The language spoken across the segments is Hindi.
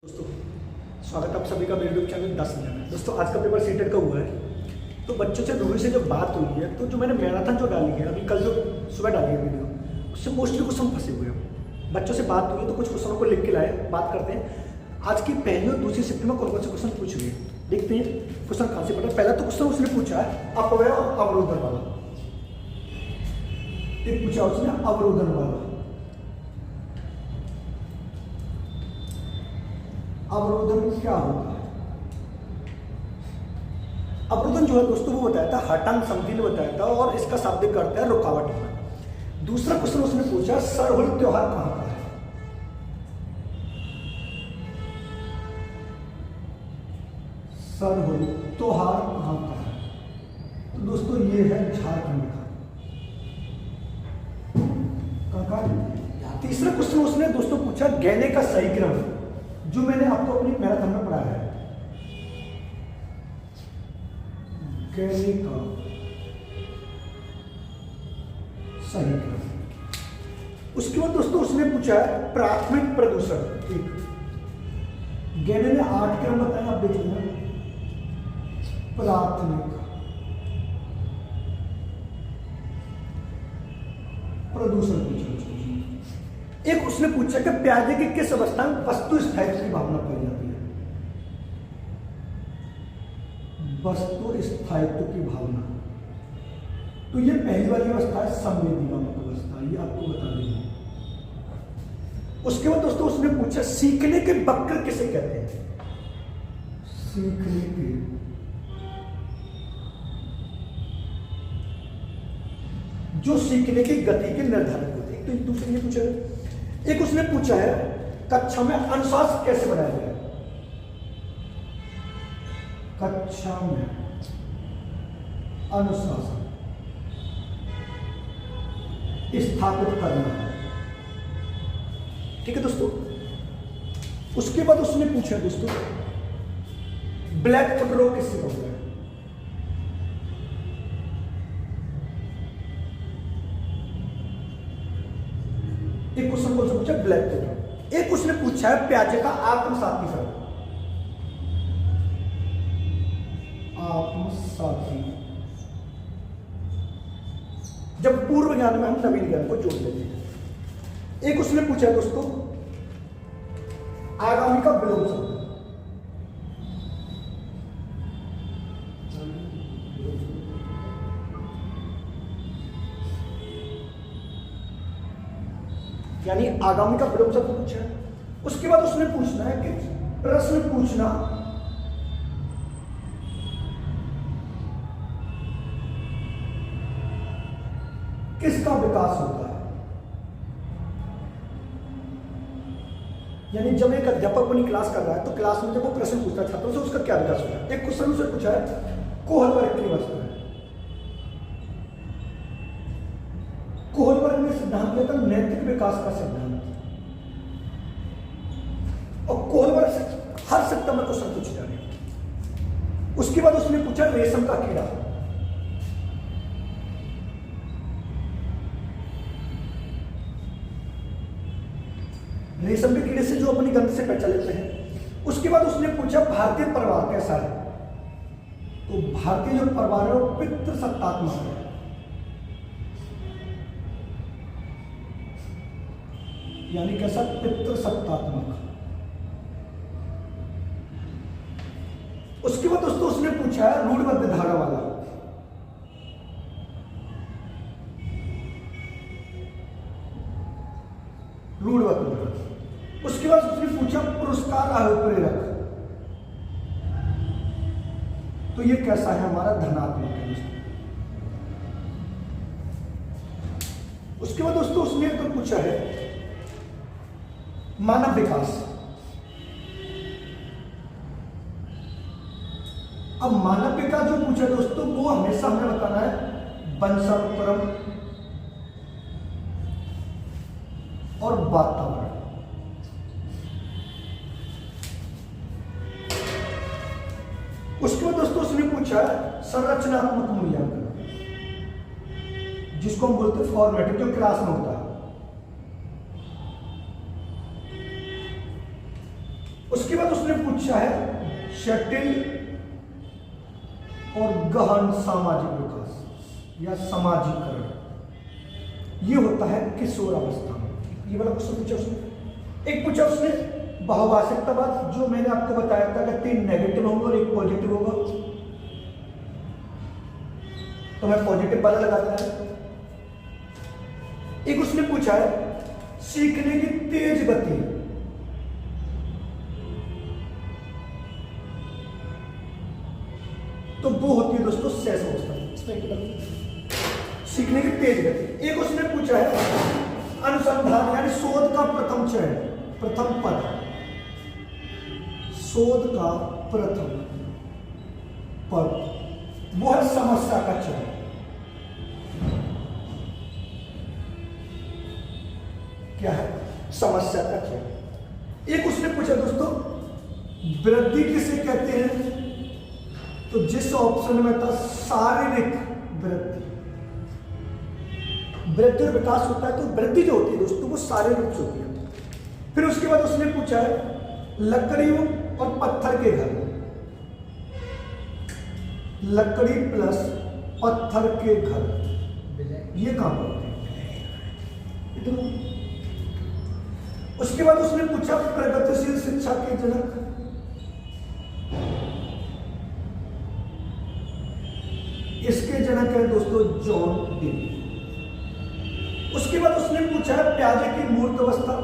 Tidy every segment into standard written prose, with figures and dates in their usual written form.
दोस्तों स्वागत है आप सभी का मेरे यूट्यूब चैनल 10 मिनट में। दोस्तों आज का पेपर सीटेट का हुआ है, तो बच्चों से रूबी से जो बात हुई है, तो जो मैंने मैराथन जो डाली है अभी कल जो सुबह डाली है वीडियो, उससे मोस्टली क्वेश्चन फंसे हुए हैं। बच्चों से बात हुई है तो कुछ क्वेश्चनों को लिख के लाए, बात करते हैं आज की पहली और दूसरी शिफ्ट में कौन कौन से क्वेश्चन पूछ रही है। देखते हैं क्वेश्चन कहाँ से पढ़ा। पहला तो क्वेश्चन उसने पूछा है अपव्यय और अवरोधन वाला। एक पूछा उसने अवरोधन वाला। अवरोधन क्या होता है? अवरोधन जो है दोस्तों वो बताया था हटांग समझी ने बताया था, और इसका शाब्दिक अर्थ है रुकावट होना। दूसरा क्वेश्चन उसने पूछा सरहुल त्योहार कहां का है? सरहुल त्योहार कहां का है? तो दोस्तों ये है झारखंड का। तीसरा क्वेश्चन उसने दोस्तों पूछा गहने का सही क्रम, जो मैंने आपको अपनी मैराथन में पढ़ाया है। गहने का सही क्रम। उसके बाद दोस्तों उसने पूछा है प्राथमिक प्रदूषण। ठीक, गहने ने 8 क्रम बताया, आप देख लेना। प्राथमिक प्रदूषण पूछा। एक उसने पूछा कि प्याजे की किस अवस्था में वस्तु स्थायित्व की भावना पाई जाती है? वस्तु स्थायित्व की भावना, तो ये पहली वाली अवस्था है संवेदनात्मक अवस्था, ये आपको बता देंगे। उसके बाद दोस्तों उसने पूछा सीखने के वक्र किसे कहते हैं? सीखने के जो सीखने की गति के निर्धारक होते हैं। तो दूसरे ने पूछा, एक उसने पूछा है कक्षा में अनुशासन कैसे बनाया जाए? कक्षा में अनुशासन स्थापित करना है। ठीक है दोस्तों। उसके बाद उसने पूछा दोस्तों ब्लैक फुट रोग किससे होता है? एक क्वेश्चन कौन सा पूछा? Black foot. एक उसने पूछा है प्याजे का आत्मसातीकरण। आत्मसाती, जब पूर्व ज्ञान में हम नवीन ज्ञान को जोड़ देते हैं। एक उसने पूछा दोस्तों आगामी का विलोम शब्द। यानी आगामी का विलोम शब्द पूछा है। उसके बाद उसने पूछना है कि प्रश्न पूछना किसका विकास होता है? यानी जब एक अध्यापक अपनी क्लास कर रहा है तो क्लास में जब वो प्रश्न पूछता है छात्रों से, उसका क्या विकास होता है? एक क्वेश्चन उसे पूछा है कोहलबर्ग की अवस्था है। कोहलबर्ग ने सिद्धांत लिया था नैतिक विकास का सिद्धांत, और कोहलबर्ग से हर सप्ताह में क्वेश्चन पूछे जा रहे हैं। उसके बाद उसने पूछा रेशम का कीड़ा। रेशम के कीड़े से जो अपनी गंध से पहचान लेते हैं। उसके बाद उसने पूछा भारतीय परिवार कैसा है? तो भारतीय जो परिवार है वो पितृसत्तात्मक है। यानी कैसा? पितृसत्तात्मक। उसके बाद दोस्तों उसने पूछा है रूढ़बद्ध धारा वाला। रूढ़बद्ध धारा। उसके बाद उसने पूछा पुरस्कार अभिप्रेरक, तो ये कैसा है? हमारा धनात्मक है दोस्तों। उसके बाद दोस्तों उसने तो पूछा है मानव विकास। अब मानव विकास जो पूछा दोस्तों वो हमेशा हमें बताना है वंशानुक्रम और वातावरण। उसके बाद दोस्तों उसने पूछा संरचनात्मक मूल्यांकन, जिसको हम बोलते हैं फॉर्मेटिव, जो क्लास में होता है। उसके बाद उसने पूछा है जटिल और गहन सामाजिक विकास या समाजीकरण, ये होता है किशोर अवस्था में। ये वाला क्वेश्चन पूछा उसने। एक पूछा उसने बहुभाषिकतावाद, जो मैंने आपको बताया था कि 3 नेगेटिव होंगे और 1 पॉजिटिव होगा, तो मैं पॉजिटिव वाला लगाता है। एक उसने पूछा है सीखने की तेज गति, तो वो होती है दोस्तों शेष अवस्था, सीखने की तेज गति। एक उसने पूछा है अनुसंधान यानी शोध का प्रथम चरण, प्रथम पद, शोध का प्रथम पद, वो है समस्या का चरण। क्या है? समस्या का चरण। एक उसने पूछा दोस्तों वृद्धि किसे कहते हैं, तो जिस ऑप्शन में था शारीरिक वृद्धि, वृद्धि और विकास होता है, तो वृद्धि जो होती है दोस्तों वो शारीरिक रूप से होती है। फिर उसके बाद उसने पूछा है लकड़ियों और पत्थर के घर, लकड़ी प्लस पत्थर के घर, ये कहां पर होते हैं? उसके बाद उसने पूछा प्रगतिशील शिक्षा के जनक, इसके जनक है दोस्तों जॉन डीवी। उसके बाद उसने पूछा है प्याजे की मूर्त अवस्था,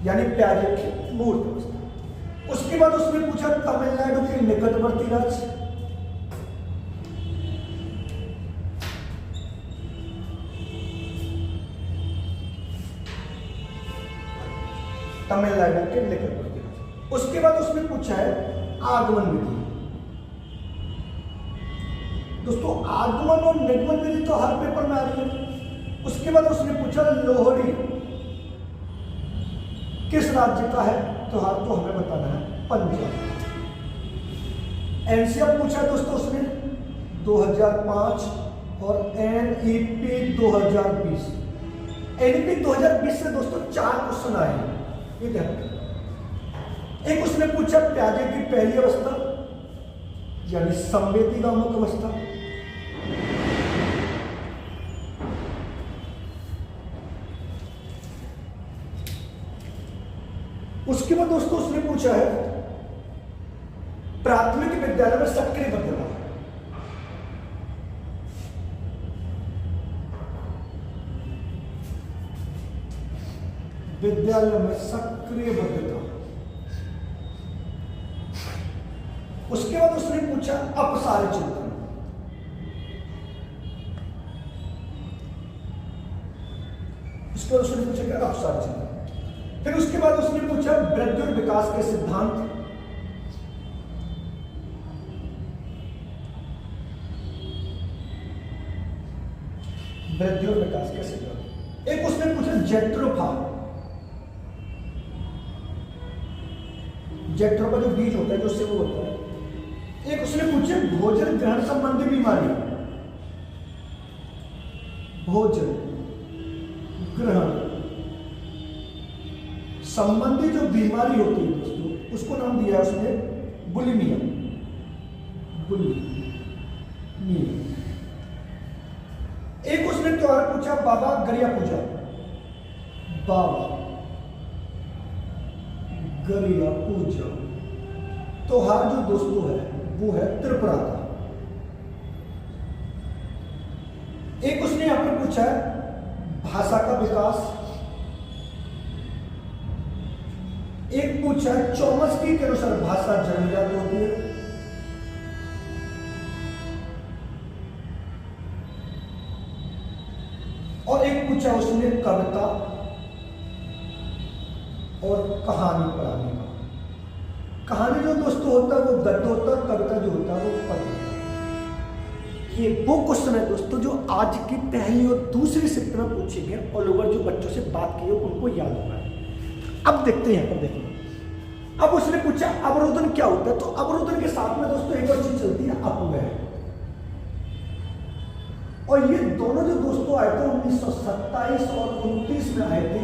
यानी प्याजे की मूर्त अवस्था। उसके बाद उसने पूछा तमिलनाडु के निकटवर्ती राज्य, तमिलनाडु के निकटवर्ती राज्य। उसके बाद उसने पूछा है आगमन विधि। दोस्तों आगमन और निगमन विधि तो हर पेपर में आ रही है। उसके बाद उसने पूछा लोहड़ी किस राज्य का है, तो हाँ तो हमें बताना है पंजाब। एनसीएफ पूछा दोस्तों उसने 2005 और एनईपी 2020। एनईपी 2020 से दोस्तों 4 क्वेश्चन आए हैं, ये ध्यान रखिए। एक उसने पूछा प्याजे की पहली अवस्था यानी संवेदी नामक अवस्था। उसके बाद दोस्तों उसने पूछा है प्राथमिक विद्यालय में सक्रिय बदलाव, विद्यालय में सक्रिय बद्धता। उसके बाद उसने पूछा अपसारी चिंतन। उसके बाद उसने पूछा क्या अपसारी चिंतन। फिर उसके बाद उसने पूछा वृद्धि और विकास के सिद्धांत, वृद्धि और विकास के सिद्धांत। एक उसने पूछा जेट्रोफा, जेट्रोफा जो बीज होता है जो उससे वो होता है। एक उसने पूछे भोजन ग्रहण संबंधी बीमारी, भोजन ग्रहण संबंधी जो बीमारी होती है दोस्तों, उसको नाम दिया उसने बुलिमिया, बुलिमिया। एक उसने त्योहार पूछा बाबा गरिया पूजा, बाबा गरिया पूजा। त्योहार जो दोस्तों है वो है त्रिपुरा का। एक उसने यहां पर पूछा है भाषा का विकास। एक पूछा है चौमस्की के अनुसार भाषा जन्मजात होती है। और एक पूछा उसने कविता और कहानी पढ़ाने का। कहानी जो दोस्तों होता है वो गद्य होता है, कविता जो होता है वो पद्य होता है। ये वो क्वेश्चन है दोस्तों जो आज की पहली और दूसरी शिफ्ट में पूछे गए और लोग जो बच्चों से बात की हो उनको याद होगा। अब देखते हैं, यहाँ पर देखिए। अब उसने पूछा अवरोधन क्या होता है, तो अवरोधन के साथ में दोस्तों एक और चीज चलती है अपव्यय। और ये दोनों जो दोस्तों आए थे 1927 और 29 में आए थे,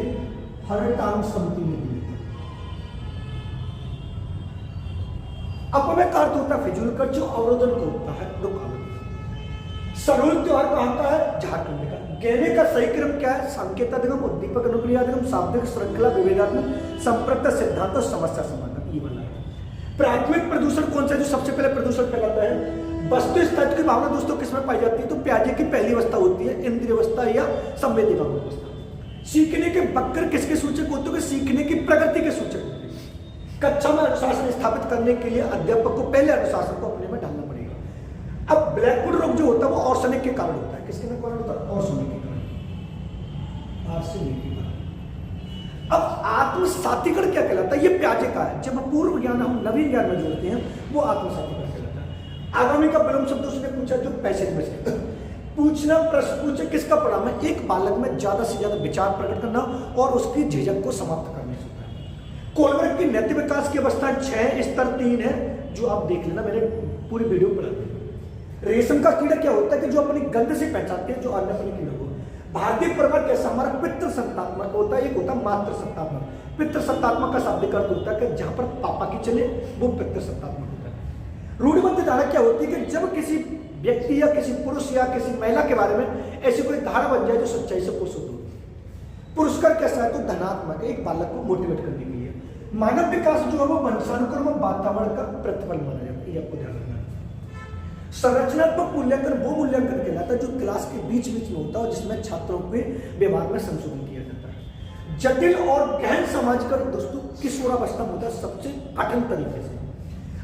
हर्टांग समिति में दिए थे। अपव्यय का अर्थ होता है फिजूल खर्च, अवरोधन को होता है रुकावट। सरूल त्योहार कहाँ का है? झारखंड का। गहने का सही क्रम क्या है? संकेतात्मक, उद्दीपक, अनुक्रियात्मक, शाब्दिक, श्रृंखला, विभेदात्मक, संप्रक्त, सिद्धांत और समस्या समाधान, ये वाला है। प्राथमिक प्रदूषण कौन सा है जो सबसे पहले प्रदूषण फैलाता है? वस्तु स्थिति की भावना दोस्तों किसमें पाई जाती है? तो प्याजे की पहली अवस्था होती है इंद्रिय अवस्था या संवेदी अवस्था। सीखने के बक्कर किसके सूचक होते हैं? सीखने की प्रगति के सूचक होते हैं। कक्षा में अनुशासन स्थापित करने के लिए अध्यापक को पहले अनुशासन को अपने में डालना पड़ेगा। अब ब्लैकबोर्ड रोग जो होता है वो ऑर्सेनिक के कारण होता है। किसके कारण होता है? ऑर्सेनिक के कारण। आर्सेनिक के कारण। अब आत्मसातीकरण क्या कहलाता है? ये प्याजे का है। जब पूर्व ज्ञान हम नवीन ज्ञान में जोड़ते हैं वो आत्मसातीकरण कहलाता है। आगामी का विलोम शब्द उसने पूछा जो पैसे में से पूछना, प्रश्न पूछे किसका परिणाम है? एक बालक में ज्यादा से ज्यादा विचार प्रकट करना और उसकी झिझक को समाप्त करने से होता है। कोलबर्ग की नैतिक विकास की अवस्था 6 स्तर 3 है, जो आप देख लेना, मैंने पूरी वीडियो पढ़ा दी। रेशम का कीड़ा क्या होता है कि जो अपनी गंध से पहचानते हैं, जो अन्य अपने कीड़ा को। भारतीय परंपरा कैसा? हमारा पितृ सत्तात्मक होता है, एक होता है मातृ सत्तात्मक। पितृ सत्तात्मक का शाब्दिक अर्थ होता है कि जहां पर पापा की चले वो पितृ सत्तात्मक होता है। रूढ़िबद्ध धारणा क्या होती है कि जब किसी व्यक्ति या किसी पुरुष या किसी महिला के बारे में ऐसी कोई धारणा बन जाए जो सच्चाई से प्रस्तुत हो। पुरस्कार कैसा है? तो धनात्मक, एक बालक को मोटिवेट करने के लिए। मानव विकास जो है वो वंशानुक्रम और वातावरण का प्रतिफल माना जाता है, ये आपको ध्यान रखना है। संरचनात्मक मूल्यांकन वो मूल्यांकन कहलाता है जो क्लास के बीच बीच में होता है, जिसमें छात्रों के व्यवहार में संशोधन किया जाता है। जटिल और गहन समाज का दोस्तों किशोरावस्था में होता है सबसे कठिन तरीके से।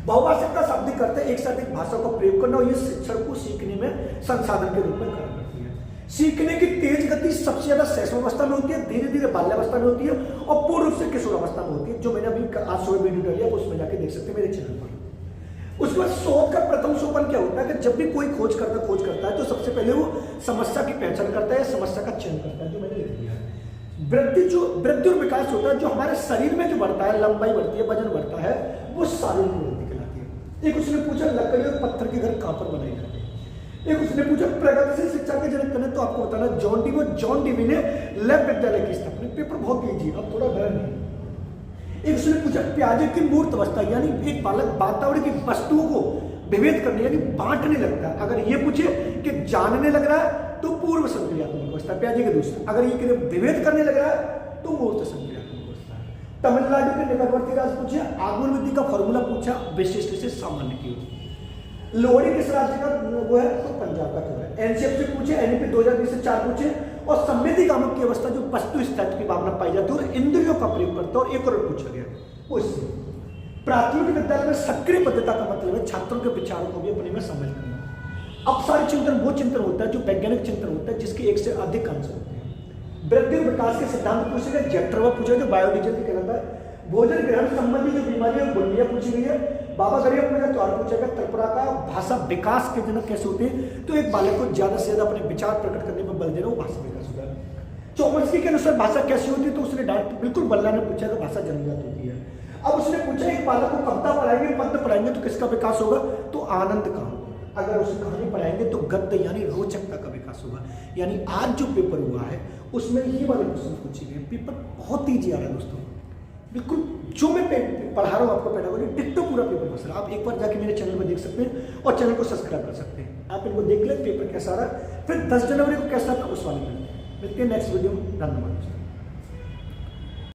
बहुभाषिकता शाब्दिक करते हैं एक साथ एक भाषा का प्रयोग करना, और ये शिक्षण को सीखने में संसाधन के रूप में कार्य करती है। सीखने की तेज गति सबसे ज्यादा शैशवावस्था में होती है, धीरे धीरे बाल्यावस्था में होती है और पूर्ण रूप से किशोरावस्था में होती है, जो मैंने अभी आज सुबह वीडियो डाली है, उसमें जाके देख सकते हैं मेरे चैनल पर। उसके बाद शोध का प्रथम सोपान क्या होता है कि जब भी कोई खोज करता है तो सबसे पहले वो समस्या की पहचान करता है, समस्या का चयन करता है, जो मैंने लिख दिया है। वृद्धि और विकास होता है जो हमारे शरीर में जो बढ़ता है, लंबाई बढ़ती है, वजन बढ़ता है, वो शारीरिक वृद्धि कहलाती है। एक उसने पूछा लकड़ी और पत्थर के घर कहां पर बनाए जाते हैं। एक उसने पूछा प्रगतिशील शिक्षा के जनक करें तो आपको बताना जॉन डीवी ने लैब विद्यालय की स्थापना। पेपर बहुत ईजी, अब थोड़ा डर नहीं। एक उसने पूछा प्याजे की मूर्त अवस्था, यानी एक बालक वातावरण की वस्तुओं को विभेद करने यानी बांटने लगता है। अगर ये पूछे कि जानने लग रहा है तो पूर्व संक्रियात्मक अवस्था प्याजे के दूसरा। अगर ये विभेद करने लग रहा है तो मूर्त संक्रियात्मक अवस्था। तमिलनाडु के निकटवर्ती राज्य पूछे आगमन विधि का फॉर्मूला पूछा, विशिष्ट से सामान्य की ओर। लोहड़ी किस राज्य का वो है? तो पंजाब का तो है। एनसीएफ से पूछे, एनईपी 2020 से 4 पूछे, और संवेदी कामक की अवस्था जो वस्तु स्थिति की भावना पाई जाती है और इंद्रियों का प्रयोग करता है, और एक और पूछा गया वो इससे। प्राथमिक विद्यालय में सक्रिय पद्धति का मतलब है छात्रों के विचारों को भी अपने में शामिल करना। अपसारी चिंतन वो चिंतन होता है जो वैज्ञानिक चिंतन होता है, जिसके एक से अधिक अंश होते हैं। वृद्धि और विकास के सिद्धांत पूछे गए, जेट्रोवा पूछा जो बायोडीजल भी कहलाता है। भोजन ग्रहण संबंधी जो बीमारी है बुल्लियां पूछी गई है। बाबा गरीब पूछा त्योहार पूछा गया। त्रिपुरा का भाषा विकास के जनक कैसे होते हैं? तो एक बालक को ज्यादा से ज्यादा अपने विचार प्रकट करने पर बल देना, वो भाषा विकास होता है। चौमस्की के अनुसार भाषा कैसी होती है? तो उसने डायरेक्ट बिल्कुल बल्ला ने पूछा कि भाषा जन्मजात होती है। अब उसने पूछा एक बालक को कविता पढ़ाएंगे, पद्य पढ़ाएंगे तो किसका विकास होगा? तो आनंद का। अगर उसे कहानी पढ़ाएंगे तो गद्य यानी रोचकता का विकास होगा। यानी आज जो पेपर हुआ है उसमें ये वाले क्वेश्चन पूछे गए। पेपर बहुत ईजी आ रहा है दोस्तों, बिल्कुल जो मैं पढ़ा रहा हूँ आपको पेडागोजी टिकटो पूरा पेपर मसला। आप एक बार जाके मेरे चैनल में देख सकते हैं और चैनल को सब्सक्राइब कर सकते हैं। आप इनको देख लें पेपर कैसा रहा, फिर 10 जनवरी को कैसा था उस वाले में मिलते हैं नेक्स्ट वीडियो में। धन्यवाद।